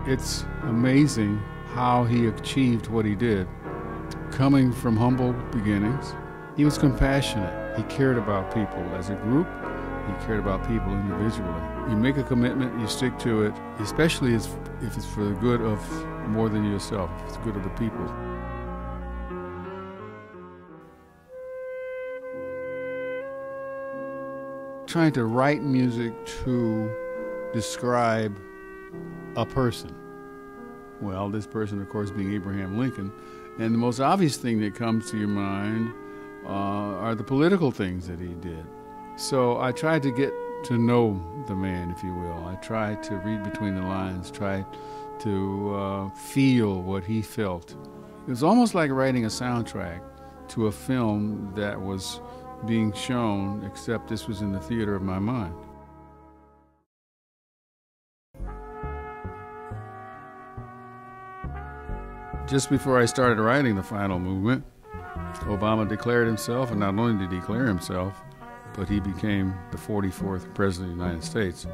It's amazing how he achieved what he did. Coming from humble beginnings, he was compassionate. He cared about people as a group. He cared about people individually. You make a commitment, you stick to it, especially if it's for the good of more than yourself, if it's the good of the people. Trying to write music to describe a person. Well, this person, of course, being Abraham Lincoln. And the most obvious thing that comes to your mind are the political things that he did. So I tried to get to know the man, if you will. I tried to read between the lines, try to feel what he felt. It was almost like writing a soundtrack to a film that was being shown, except this was in the theater of my mind. Just before I started writing the final movement, Obama declared himself, and not only did he declare himself, but he became the 44th President of the United States.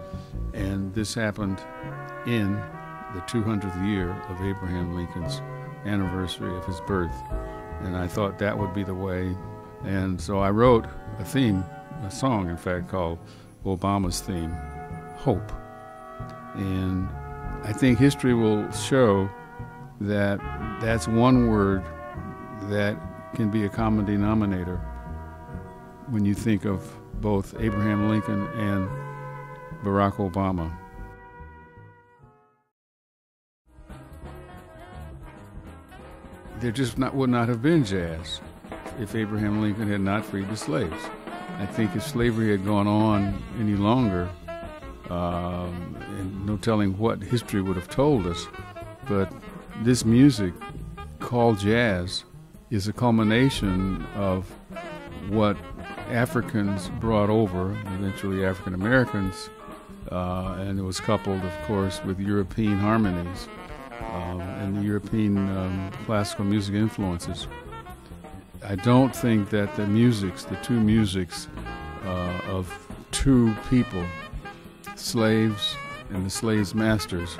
And this happened in the 200th year of Abraham Lincoln's anniversary of his birth. And I thought that would be the way. And so I wrote a theme, a song, in fact, called Obama's Theme, Hope. And I think history will show that that's one word that can be a common denominator when you think of both Abraham Lincoln and Barack Obama. There just would not have been jazz if Abraham Lincoln had not freed the slaves. I think if slavery had gone on any longer, and no telling what history would have told us, but this music called jazz is a culmination of what Africans brought over, eventually African Americans, and it was coupled, of course, with European harmonies and the European classical music influences. I don't think that the two musics of two people, slaves and the slaves' masters,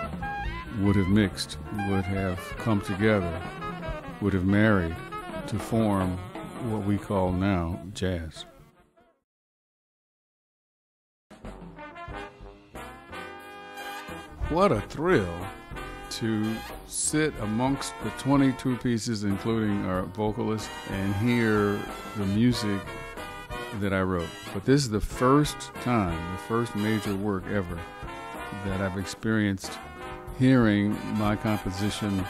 would have mixed, would have come together, would have married to form what we call now jazz. What a thrill to sit amongst the 22 pieces, including our vocalist, and hear the music that I wrote. But this is the first time, the first major work ever that I've experienced hearing my composition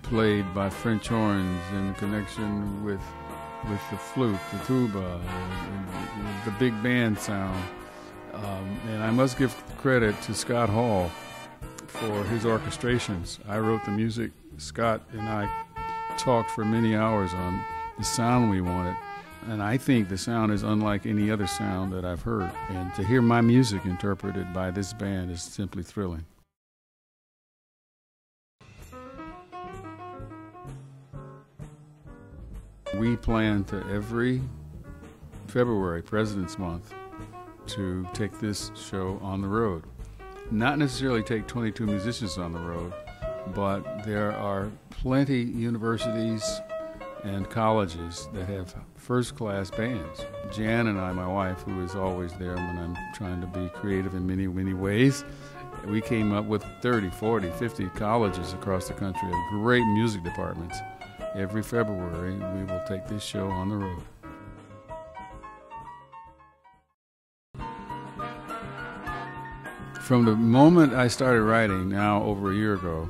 played by French horns in connection with the flute, the tuba, the big band sound. And I must give credit to Scott Hall for his orchestrations. I wrote the music. Scott and I talked for many hours on the sound we wanted. And I think the sound is unlike any other sound that I've heard. And to hear my music interpreted by this band is simply thrilling. We plan to every February, President's Month, to take this show on the road. Not necessarily take 22 musicians on the road, but there are plenty universities and colleges that have first-class bands. Jan and I, my wife, who is always there when I'm trying to be creative in many, many ways, we came up with 30, 40, 50 colleges across the country of great music departments. Every February, we will take this show on the road. From the moment I started writing, now over a year ago,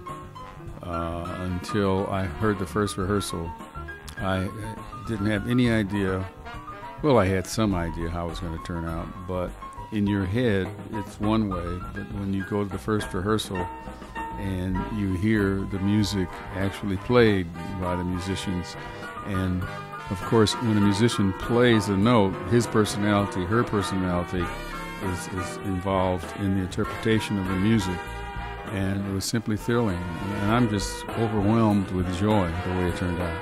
until I heard the first rehearsal, I didn't have any idea. Well, I had some idea how it was going to turn out, but in your head, it's one way. But when you go to the first rehearsal and you hear the music actually played by the musicians, and of course, when a musician plays a note, his personality, her personality, is involved in the interpretation of the music, and it was simply thrilling, and I'm just overwhelmed with joy the way it turned out.